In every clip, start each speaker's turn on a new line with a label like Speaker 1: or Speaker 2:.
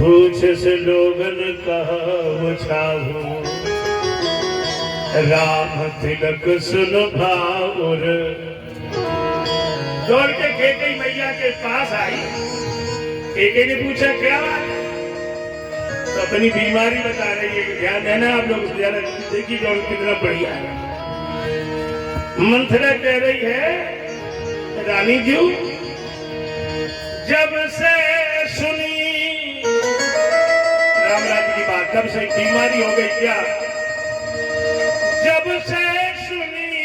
Speaker 1: पूछ से लोगन कहा छाहू राम तिलक सुन भाउर। दौड़ के केकई मैया के पास आई। केकई ने पूछा क्या बात है? तो अपनी बीमारी बता रही है। ध्यान देना आप लोग, देखिए दौड़ कितना बढ़िया है। मंथरा कह रही है रानी जी जब से सुनी राम राज्य की बात, तब से बीमारी हो गई क्या? जब से सुनी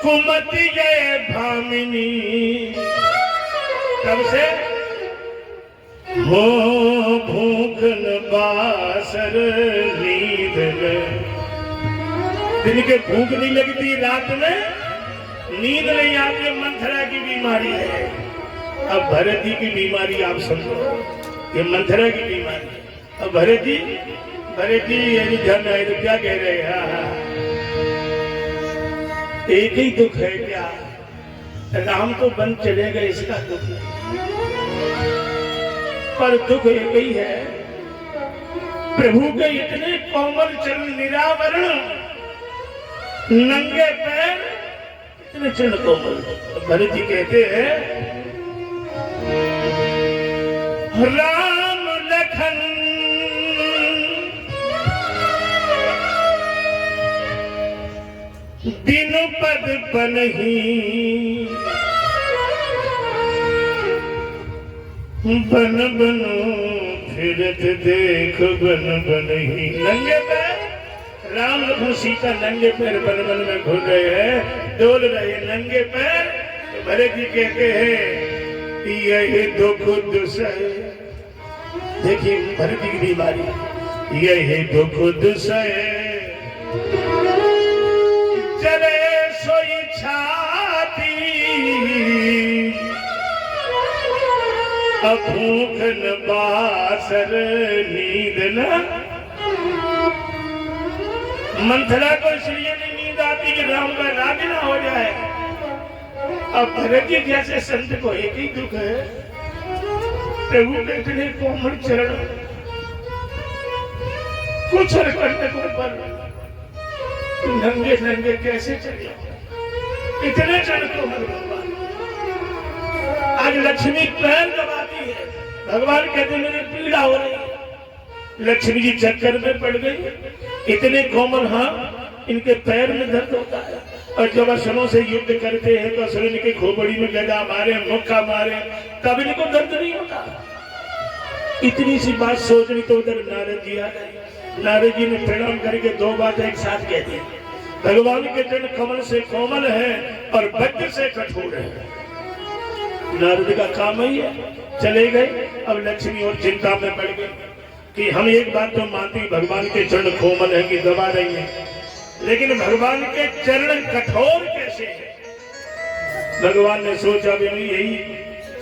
Speaker 1: कुमति ये भामिनी, तब से हो भूख न बासर नींद में। दिन के भूख नहीं लगती, रात में नींद नहीं आती। मंथरा की बीमारी है। अब भरत जी की बीमारी आप समझो, ये मंथरा की बीमारी। अब भरत जी यदि धन है तो क्या कह रहे हैं? हाँ, एक ही दुख है क्या? राम तो बन चले गए, इसका दुख नहीं, पर दुख एक ही है, प्रभु के इतने कोमल चरण निरावरण, नंगे पैर, इतने चरण कोमल। भरत जी कहते हैं राम लखन बिनु पद बनहि, बन बनो फिरत देख बन बनहि। नंगे पैर राम लखन सीता नंगे पैर बन बन में घुल रहे हैं, डोल रहे नंगे पैर। तो भरत जी कहते हैं यही दुख दुसह। देखिए भरत जी की बीमारी, यही दुख दुसह चले सोई छाती, अब भूख न बासर नींद न। मंथरा को इसलिए नहीं नींद आती कि राम का राज्य ना हो जाए। अब भरत जी जैसे संत को एक ही दुख है, प्रभु के इतने कोमल चरण, कुछ करने को पर नंगे नंगे कैसे चले? इतने चरण कोमल भगवान। आज लक्ष्मी पैर दबाती है, भगवान कहते मेरी पीड़ा हो रही है। लक्ष्मी जी चक्कर में पड़ गई। इतने कोमल, हाँ, इनके पैर में दर्द होता है। और जब असुरों से युद्ध करते हैं तो असुर इनके खोपड़ी में गदा मारे, मुक्का मारे, तब इनको दर्द नहीं होता। इतनी सी बात सोचनी तो उधर नारद जी आ गए। नारद जी ने प्रणाम करके दो बात एक साथ कह दी। भगवान के चरण कमल से कोमल है और वज्र से कठोर है। नारद का काम ही है। चले गए। अब लक्ष्मी और चिंता में पड़ गई कि हम एक बात तो मानती, भगवान के चरण कोमल है कि दबा रही है, लेकिन भगवान के चरण कठोर कैसे है? भगवान ने सोचा भी यही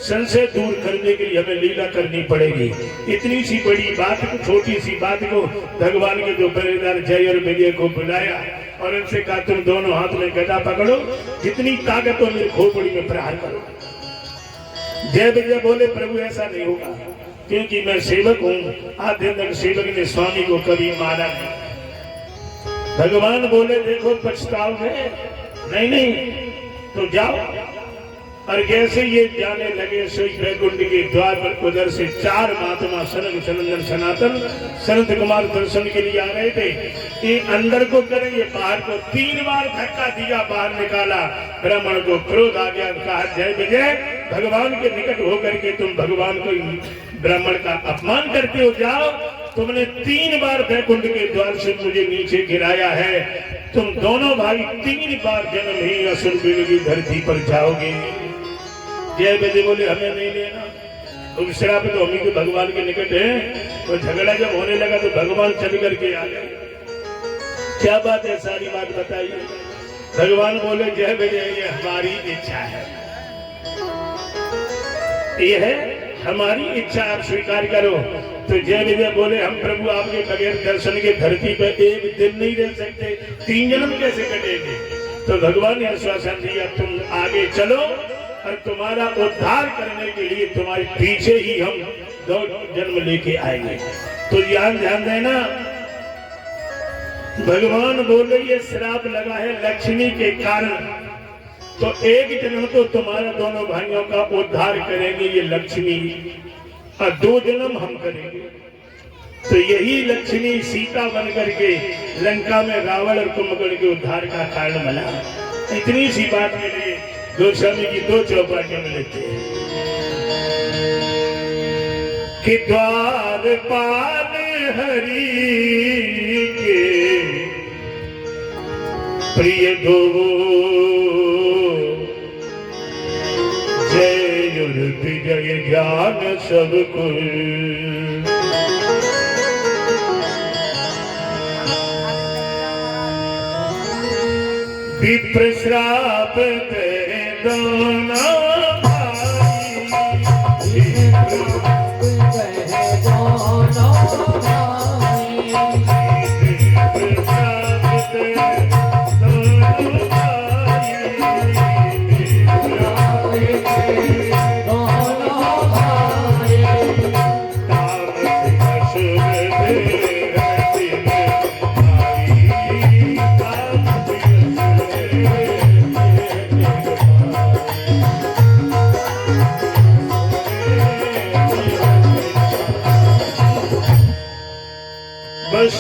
Speaker 1: संशय दूर करने के लिए हमें लीला करनी पड़ेगी। इतनी सी बड़ी बात को, छोटी सी बात को भगवान के जो पहरेदार जय और विजय को बुलाया और उनसे कहा तुम दोनों हाथ में गदा पकड़ो, जितनी ताकत हो मेरी खोपड़ी में प्रहार करो। जय विजय बोले प्रभु ऐसा नहीं होगा, क्योंकि मैं सेवक हूँ। आधे तक सेवक ने स्वामी को कभी मारा नहीं। भगवान बोले देखो पछताओगे? नहीं, तो जाओ। और जैसे ये जाने लगे सोई वैकुंठ के द्वार पर उधर से चार महात्मा सनक सनंदन सनातन सनत कुमार दर्शन के लिए आ रहे थे। ये अंदर को करें, ये बाहर को 3 बार धक्का दिया, बाहर निकाला। ब्राह्मण को क्रोध आ गया, कहा जय विजय, भगवान के निकट होकर के तुम भगवान को, ब्राह्मण का अपमान करते हो। जाओ, तुमने 3 बार वैकुंठ के द्वार से मुझे नीचे गिराया है। तुम दोनों भाई 3 बार जन्म ही असुर की धरती पर जाओगे। जय विजय बोले हमें नहीं लेना, तुम श्राप तो हम ही के भगवान के निकट है। तो झगड़ा जब होने लगा तो भगवान चल करके आ गए। क्या बात है, सारी बात बताइए। भगवान बोले जय विजय ये हमारी इच्छा है, ये है हमारी इच्छा, आप स्वीकार करो। तो जय विजय बोले हम प्रभु आपके बगैर दर्शन के धरती पर एक दिन नहीं रह सकते, 3 जन्म कैसे कटेंगे? तो भगवान ने आश्वासन दिया तुम आगे चलो और तुम्हारा उद्धार करने के लिए तुम्हारे पीछे ही हम दो जन्म लेके आएंगे। तो ध्यान देना, भगवान बोले ये श्राप लगा है लक्ष्मी के कारण, तो एक जन्म तो तुम्हारा दोनों भाइयों का उद्धार करेंगे ये लक्ष्मी, और 2 जन्म हम करेंगे। तो यही लक्ष्मी सीता बन करके लंका में रावण और कुंभकर्ण के उद्धार का कारण बना। इतनी सी बात के लिए गोस्वामी की 2 चौपाटियों में लिखते हैं कि द्वारपाल हरि के प्रिय दो जय विजय ज्ञान सब कुल। विप्र श्राप तेरे दोनों भाई, बस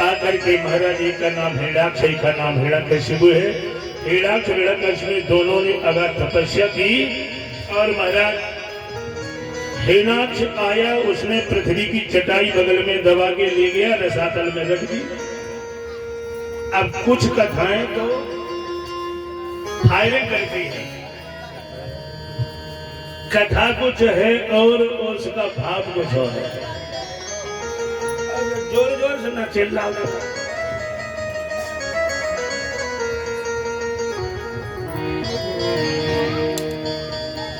Speaker 1: आकर के महाराज जी का नाम हिरण्याक्ष, का नाम हिरण्यकशिपु है। हिरण्याक्ष हिरण्यकशिपु दोनों ने अगर तपस्या की और महाराज हिरण्याक्ष आया, उसने पृथ्वी की चटाई बगल में दबा के ले गया, रसातल में रख दी। अब कुछ कथाएं तो फायरिंग करती है, कथा कुछ है और उसका भाव कुछ और है। जोर जोर से ना चिल्लाओ।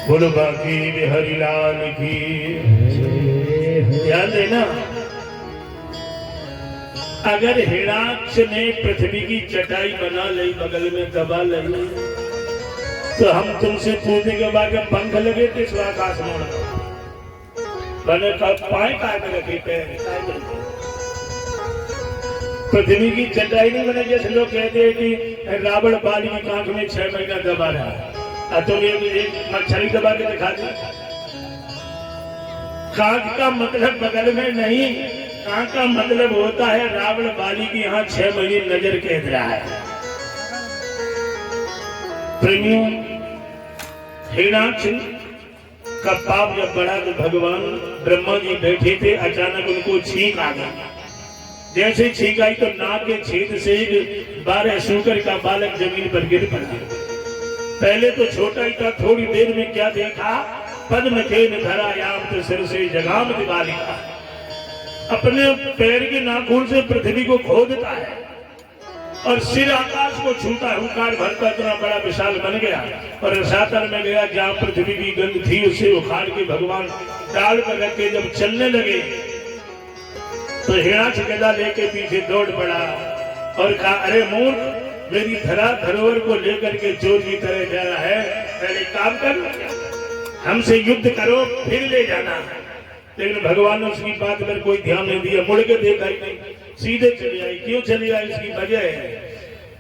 Speaker 1: बोलो बाकी बिहारी लाल की। ध्यान देना, अगर हिरण्याक्ष ने पृथ्वी की चटाई बना ली, बगल में दबा ली, तो हम तुमसे पूछने के बाद पंख लगे किस आकाश में बने का पाए काट रखे पैर। पृथ्वी की चटाई नहीं बने, जैसे लोग कहते हैं कि रावण बाली की कांख में 6 महीना दबा रहा, तो एक मच्छरी दबा के दिखा दी। कांख का मतलब बगल में नहीं, कांख का मतलब होता है रावण बाली की यहाँ 6 महीने नजर कैद रहा है। प्रेमियों, हिरण्याक्ष का पाप जब बढ़ा तो भगवान ब्रह्मा जी बैठे थे, अचानक उनको छींक आ गई। जैसे छींक आई तो नाक के छेद से 12 शूकर का बालक जमीन पर गिर पड़ा। पहले तो छोटा ही था, थोड़ी देर में क्या देखा, पद्म खेन धरायाम तो सिर से जगाम बालिका, अपने पैर के नाखून से पृथ्वी को खोदता है और सिर आकाश को छूता है, हुंकार भरता, इतना बड़ा विशाल बन गया और रसातल में गया। जहां पृथ्वी की गंध थी उसे उखाड़ के भगवान डाल पर रख के जब चलने लगे तो हिरण्याक्ष गदा लेके पीछे दौड़ पड़ा और कहा, अरे मूर्ख, मेरी धरोहर को लेकर के चोर की तरह जा रहा है, पहले काम कर, हमसे युद्ध करो फिर ले जाना। लेकिन भगवान ने उसकी बात पर कोई ध्यान नहीं दिया, मुड़ के देखा ही नहीं, सीधे चली आई। क्यों चली आई? इसकी वजह है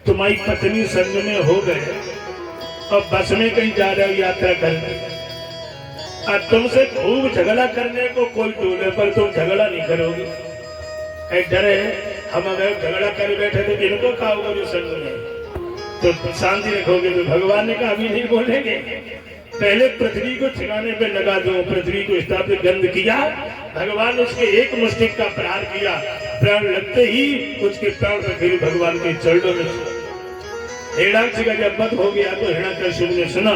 Speaker 1: तुम्हारी पत्नी संग में हो गए और बस में कहीं जा रहे हो यात्रा करने, और तुमसे खूब झगड़ा करने को कोई टोले पर तुम झगड़ा नहीं करोगे। एक डर है, हम अगर झगड़ा कर बैठे तो इनको खाओगे जो संग में, तो शांति रखोगे। तो भगवान ने कहा अभी नहीं बोलेंगे, पहले पृथ्वी को ठिकाने पे लगा दो। पृथ्वी को स्थापित गंध किया, भगवान ने उसके एक मुष्टिक का प्रहार किया, प्राण लगते ही उसके प्राण पर फिर भगवान के चरणों में। हिरण्याक्ष का जब वध हो गया तो हिरण्यकशिपु ने सुना,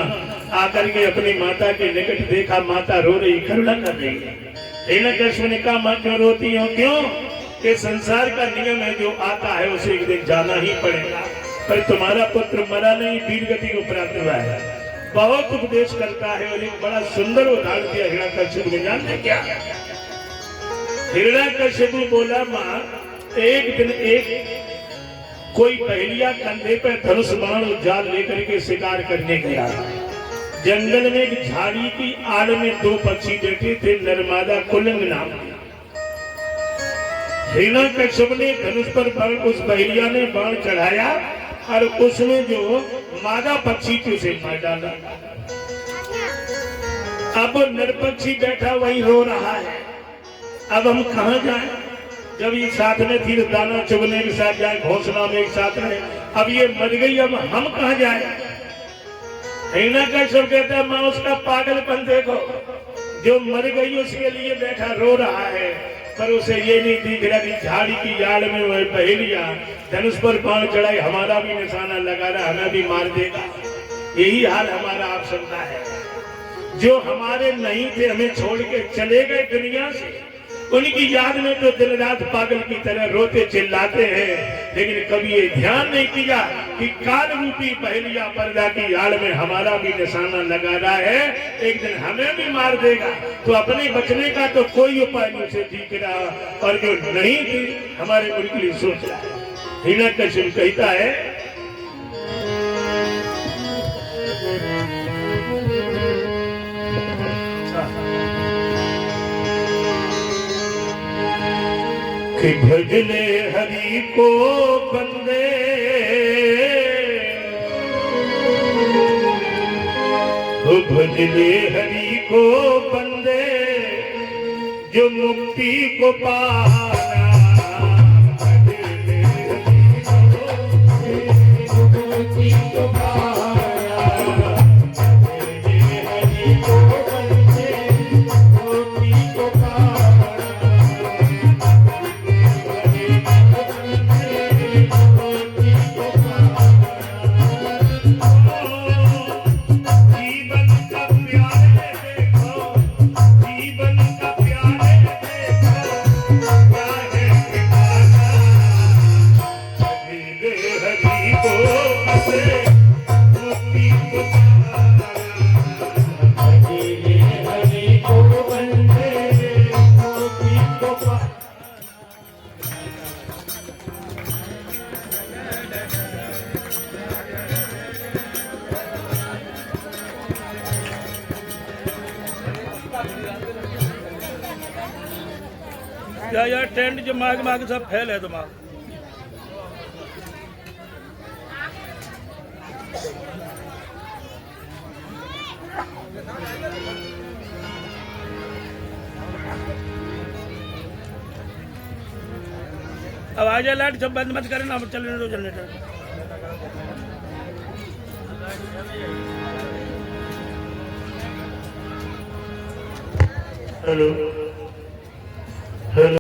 Speaker 1: आकर के अपनी माता के निकट देखा, माता रो रही, करुणा कर रही है। हिरण्यकशिपु ने कहा, मां क्यों रोती हो? क्यों? कि संसार का नियम है, जो आता है उसे एक दिन जाना ही पड़ेगा, पर तुम्हारा पुत्र मरा नहीं, वीर गति को प्राप्त हुआ है। बहुत उपदेश करता है और एक बड़ा सुंदर उदाहरण दिया हिरण्यकशिपु ने। जानते क्या? हिरण्यकशिपु बोला, मां, एक दिन एक कोई पहेलिया कंधे पर धनुष बाण और जाल लेकर के शिकार करने गया, जंगल में एक झाड़ी की आड़ में दो पक्षी बैठे थे, नर्मदा कुलंग नाम के। हिरण्यकश्यप ने धनुष पर बाण, उस बहेलिया ने बाण चढ़ाया और उसमें जो मादा पक्षी थी उसे मार डाला। अब नर पक्षी बैठा वहीं रो रहा है। अब हम कहाँ जाएं? जब ये साथ में थी दाना चुगने के साथ जाए, घोंसला में एक साथ में, अब ये मर गई, अब हम कहाँ जाए? हिरण्यकश्यप कहता है, मां उसका पागलपन देखो, जो मर गई उसके लिए बैठा रो रहा है, पर उसे ये नहीं दिख रहा कि झाड़ी की आड़ में वह बहेलिया धनुष पर बाण चढ़ाई, हमारा भी निशाना लगा रहा, हमें भी मार देगा। यही हाल हमारा आप सबका है। जो हमारे नहीं थे, हमें छोड़ के चले गए दुनिया से, उनकी याद में तो दिन रात पागल की तरह रोते चिल्लाते हैं, लेकिन कभी ये ध्यान नहीं किया कि काल रूपी बहेलिया पर्दा की आड़ में हमारा भी निशाना लगा रहा है, एक दिन हमें भी मार देगा। तो अपने बचने का तो कोई उपाय नहीं से दिख रहा, और जो नहीं थी हमारे उनके लिए सोच रहा है। हिरण्यकश्यप कहता है, कि भजले हरि को बंदे, भजले हरि को बंदे, जो मुक्ति को पाना। भजले हरि को, मुक्ति को पाना। भजले हरि को बंदे, मुक्ति को पाना। यार टेंट जो माग माग सब फैल है दिमाग। अब आ जाए लाइट सब बंद मत करना, चलने दो जनरेटर। Hello hello.